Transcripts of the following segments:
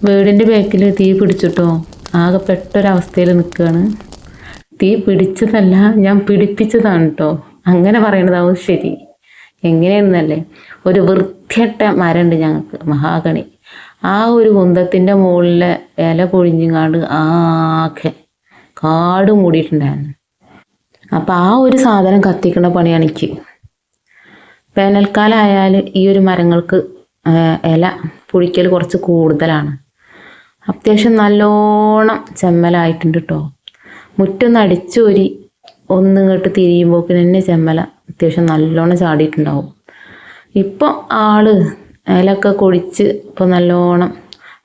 വീടിൻ്റെ ബാക്കിൽ തീ പിടിച്ചിട്ടോ ആകെ പെട്ടൊരവസ്ഥയിൽ നിൽക്കുകയാണ്. തീ പിടിച്ചതല്ല, ഞാൻ പിടിപ്പിച്ചതാണ് കേട്ടോ. അങ്ങനെ പറയണതാവും ശരി. എങ്ങനെയാണെന്നല്ലേ, ഒരു വൃത്തിയട്ട മരമുണ്ട് ഞങ്ങൾക്ക്, മഹാഗണി. ആ ഒരു കുന്തത്തിൻ്റെ മുകളിലെ ഇല പൊഴിഞ്ഞങ്ങാണ്ട് ആകെ കാട് മൂടിയിട്ടുണ്ടായിരുന്നു. അപ്പം ആ ഒരു സാധനം കത്തിക്കുന്ന പണിയാണ് എനിക്ക്. വേനൽക്കാലം ആയാൽ ഈ ഒരു മരങ്ങൾക്ക് ഇല പൊഴിക്കൽ കുറച്ച് കൂടുതലാണ്. അത്യാവശ്യം നല്ലോണം ചെമ്മലായിട്ടുണ്ട് കേട്ടോ. മുറ്റൊന്ന് അടിച്ചോരി ഒന്നിങ്ങോട്ട് തിരിയുമ്പോൾ തന്നെ ചെമ്മല അത്യാവശ്യം നല്ലോണം ചാടിയിട്ടുണ്ടാവും. ഇപ്പോൾ ഇലയൊക്കെ കൊഴിച്ച് ഇപ്പോൾ നല്ലോണം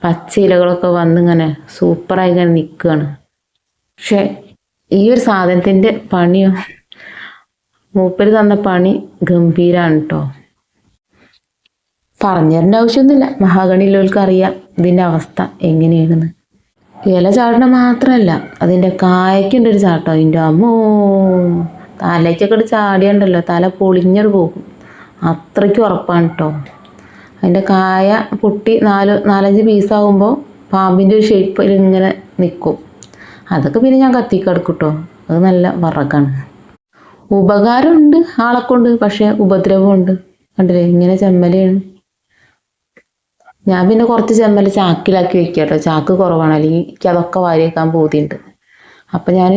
പച്ച ഇലകളൊക്കെ വന്നിങ്ങനെ സൂപ്പറായി ഇങ്ങനെ നിൽക്കുകയാണ്. പക്ഷെ ഈ ഒരു സാധനത്തിൻ്റെ പണിയോ, മൂപ്പര് തന്ന പണി ഗംഭീരമാണ് കേട്ടോ. പറഞ്ഞു തരേണ്ട ആവശ്യമൊന്നുമില്ല, മഹാഗണിയിലുള്ളവർക്ക് അറിയാം ഇതിൻ്റെ അവസ്ഥ എങ്ങനെയാണെന്ന്. ഇല ചാടണ മാത്രമല്ല, അതിൻ്റെ കായ്ക്കുണ്ടൊരു ചാട്ടം. അതിൻ്റെ അമ്മോ, തലയ്ക്കൊക്കെ ചാടിയുണ്ടല്ലോ, തല പൊളിഞ്ഞത് പോകും, അത്രയ്ക്ക് ഉറപ്പാണ് കേട്ടോ. അതിൻ്റെ കായ പൊട്ടി 4-5 പീസാകുമ്പോൾ പാമ്പിൻ്റെ ഒരു ഷേപ്പിൽ ഇങ്ങനെ നിൽക്കും. അതൊക്കെ പിന്നെ ഞാൻ കത്തിക്കെടുക്കും കേട്ടോ. അത് നല്ല വറക്കാണ്. ഉപകാരമുണ്ട് ആളെക്കൊണ്ട്, പക്ഷെ ഉപദ്രവമുണ്ട്. കണ്ടില്ലേ ഇങ്ങനെ ചെമ്മലയാണ്. ഞാൻ പിന്നെ കുറച്ച് ചെമ്മൽ ചാക്കിലാക്കി വെക്കുക കേട്ടോ. ചാക്ക് കുറവാണ്, അല്ലെങ്കിൽ എനിക്ക് അതൊക്കെ വാരി വെക്കാൻ പൂതിയുണ്ട്. അപ്പം ഞാൻ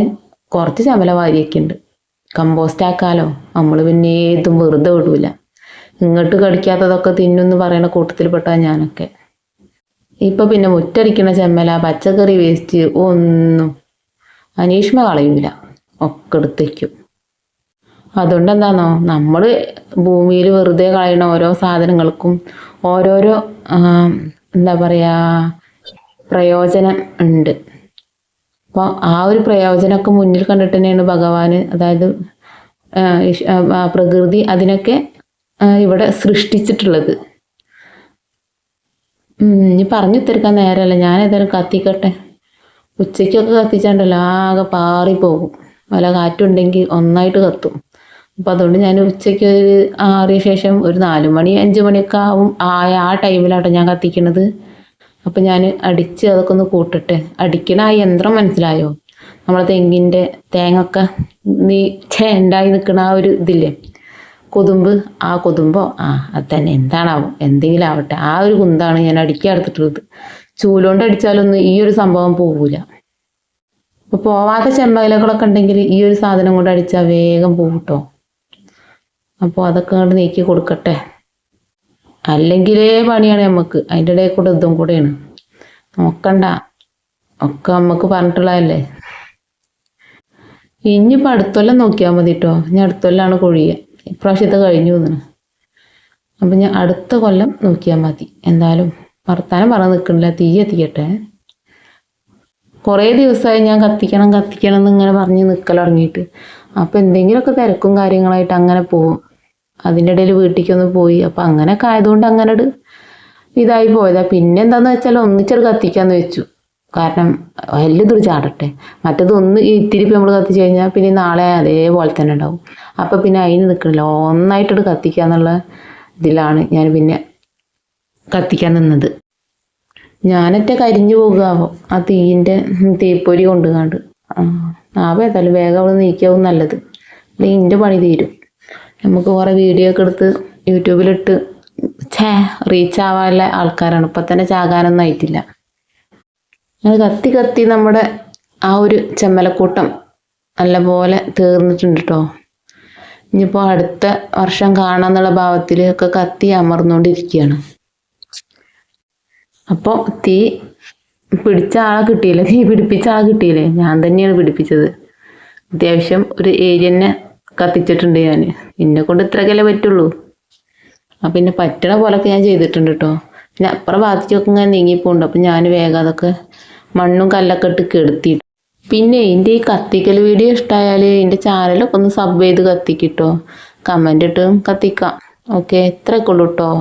കുറച്ച് ചെമ്മല വാരി വെക്കുന്നുണ്ട്. കമ്പോസ്റ്റ് ആക്കാലോ, നമ്മൾ പിന്നെ ഏതും വെറുതെ വിടൂല. ഇങ്ങോട്ട് കടിക്കാത്തതൊക്കെ തിന്നുമെന്ന് പറയുന്ന കൂട്ടത്തിൽപ്പെട്ടാൽ ഞാനൊക്കെ. ഇപ്പം പിന്നെ മുറ്റടിക്കണ ചെമ്മല, പച്ചക്കറി വേസ്റ്റ് ഒന്നും അനീഷ്മ കളയൂല, ഒക്കെ എടുത്തേക്കും. അതുകൊണ്ട് എന്താണോ, നമ്മൾ ഭൂമിയിൽ വെറുതെ കളയണ ഓരോ സാധനങ്ങൾക്കും ഓരോരോ എന്താ പറയുക പ്രയോജനം ഉണ്ട്. അപ്പോൾ ആ ഒരു പ്രയോജനമൊക്കെ മുന്നിൽ കണ്ടിട്ട് തന്നെയാണ് ഭഗവാൻ, അതായത് പ്രകൃതി അതിനൊക്കെ ഇവിടെ സൃഷ്ടിച്ചിട്ടുള്ളത്. ഇനി പറഞ്ഞു തീർക്കാൻ നേരമല്ല, ഞാൻ ഏതായാലും കത്തിക്കട്ടെ. ഉച്ചയ്ക്കൊക്കെ കത്തിച്ചാണ്ടല്ലോ ആകെ പാറിപ്പോകും, വല്ല കാറ്റുണ്ടെങ്കിൽ ഒന്നായിട്ട് കത്തും. അപ്പം അതുകൊണ്ട് ഞാൻ ഉച്ചയ്ക്ക് ഒരു ആറിയ ശേഷം ഒരു 4 മണി 5 മണിയൊക്കെ ആവും ആ ടൈമിലാട്ടോ ഞാൻ കത്തിക്കണത്. അപ്പം ഞാൻ അടിച്ച് അതൊക്കെ ഒന്ന് കൂട്ടട്ടെ. അടിക്കണ ആ യന്ത്രം മനസ്സിലായോ, നമ്മളെ തെങ്ങിൻ്റെ തേങ്ങൊക്കെ ഉണ്ടായി നിൽക്കണ ആ ഒരു ഇതില്ലേ, കൊതുമ്പ്. ആ കൊതുമ്പോ അത് തന്നെ എന്താണാവും, എന്തെങ്കിലും ആവട്ടെ, ആ ഒരു കുന്താണ് ഞാൻ അടിക്കാൻ എടുത്തിട്ടുള്ളത്. ചൂലുകൊണ്ട് അടിച്ചാലൊന്നും ഈ ഒരു സംഭവം പോവില്ല. അപ്പോൾ പോവാത്ത ചെമ്പയിലകളൊക്കെ ഉണ്ടെങ്കിൽ ഈ ഒരു സാധനം കൊണ്ട് അടിച്ചാൽ വേഗം പോകും കേട്ടോ. അപ്പോൾ അതൊക്കെ കൊണ്ട് നീക്കി കൊടുക്കട്ടെ. അല്ലെങ്കിലേ പണിയാണ് നമുക്ക്, അതിൻ്റെ ഇടയിൽ കൂടെ ഇതും കൂടെയാണ്. നോക്കണ്ട, ഒക്കെ നമുക്ക് പറഞ്ഞിട്ടുള്ളതല്ലേ. ഇനിയിപ്പോൾ അടുത്തൊല്ലം നോക്കിയാൽ മതി കേട്ടോ. ഞാൻ അടുത്തൊല്ലാണ് കൊഴിയുക, ഇപ്രാവശ്യത്തെ കഴിഞ്ഞു തോന്നുന്നു. അപ്പം ഞാൻ അടുത്ത കൊല്ലം നോക്കിയാൽ മതി. എന്തായാലും വർത്താനം പറഞ്ഞ് നിൽക്കണില്ല, തീ എത്തിക്കട്ടെ. കുറേ ദിവസമായി ഞാൻ കത്തിക്കണം എന്ന് ഇങ്ങനെ പറഞ്ഞ് നിൽക്കൽ തുടങ്ങിയിട്ട്. അപ്പം എന്തെങ്കിലുമൊക്കെ തിരക്കും കാര്യങ്ങളായിട്ട് അങ്ങനെ പോകും. അതിൻ്റെ ഇടയിൽ വീട്ടിലേക്കൊന്ന് പോയി. അപ്പം അങ്ങനെയൊക്കെ ആയതുകൊണ്ട് അങ്ങനെ ഇതായി പോയതാ. പിന്നെ എന്താണെന്ന് വെച്ചാൽ ഒന്നിച്ചൊരു കത്തിക്കാന്ന് വെച്ചു. കാരണം വലുതൊരു ചാടട്ടെ, മറ്റേത് ഇത്തിരി നമ്മൾ കത്തിച്ച് കഴിഞ്ഞാൽ പിന്നെ നാളെ അതേപോലെ തന്നെ ഉണ്ടാവും. അപ്പം പിന്നെ അതിന് നിൽക്കണില്ല, ഒന്നായിട്ടൊരു കത്തിക്കാന്നുള്ള ഇതിലാണ് ഞാൻ പിന്നെ കത്തിക്കാൻ നിന്നത്. ഞാനൊക്കെ കരിഞ്ഞു പോകുകയാവും ആ തീപ്പൊരി കൊണ്ടുകാണ്ട്. അപ്പം ഏതായാലും വേഗം അവിടെ നീക്കാവും നല്ലത്, അല്ലെങ്കിൽ എൻ്റെ പണി തീരും. നമുക്ക് കുറേ വീഡിയോ ഒക്കെ എടുത്ത് യൂട്യൂബിലിട്ട് റീച്ച് ആവാനുള്ള ആൾക്കാരാണ്. ഇപ്പം തന്നെ ചാകാനൊന്നും ആയിട്ടില്ല. അത് കത്തി നമ്മുടെ ആ ഒരു ചെമ്മലക്കൂട്ടം നല്ലപോലെ തീർന്നിട്ടുണ്ട് കേട്ടോ. ഇനിയിപ്പോൾ അടുത്ത വർഷം കാണാന്നുള്ള ഭാവത്തിൽ ഒക്കെ കത്തി അമർന്നുകൊണ്ടിരിക്കുകയാണ്. അപ്പോൾ തീ പിടിപ്പിച്ച ആളെ കിട്ടിയില്ലേ, ഞാൻ തന്നെയാണ് പിടിപ്പിച്ചത്. അത്യാവശ്യം ഒരു ഏരിയ തന്നെ കത്തിച്ചിട്ടുണ്ട് ഞാൻ. എന്നെ കൊണ്ട് ഇത്രയൊക്കെയല്ലേ പറ്റുള്ളൂ. അപ്പം പിന്നെ പറ്റണ പോലൊക്കെ ഞാൻ ചെയ്തിട്ടുണ്ട് കേട്ടോ. പിന്നെ അപ്പുറം ഭാഗത്തേക്കൊക്കെ ഇങ്ങനെ നീങ്ങിപ്പോണ്ട്. അപ്പം ഞാൻ വേഗം അതൊക്കെ മണ്ണും കല്ലൊക്കെ ഇട്ട് കെടുത്തിയിട്ട്. പിന്നെ എൻ്റെ ഈ കത്തിക്കൽ വീഡിയോ ഇഷ്ടമായാൽ എൻ്റെ ചാനലൊക്കെ ഒന്ന് സബ് ചെയ്ത് കത്തിക്കിട്ടോ, കമൻ്റ് ഇട്ട് കത്തിക്കാം. ഓക്കെ, ഇത്രയൊക്കെ ഉള്ളൂ കേട്ടോ.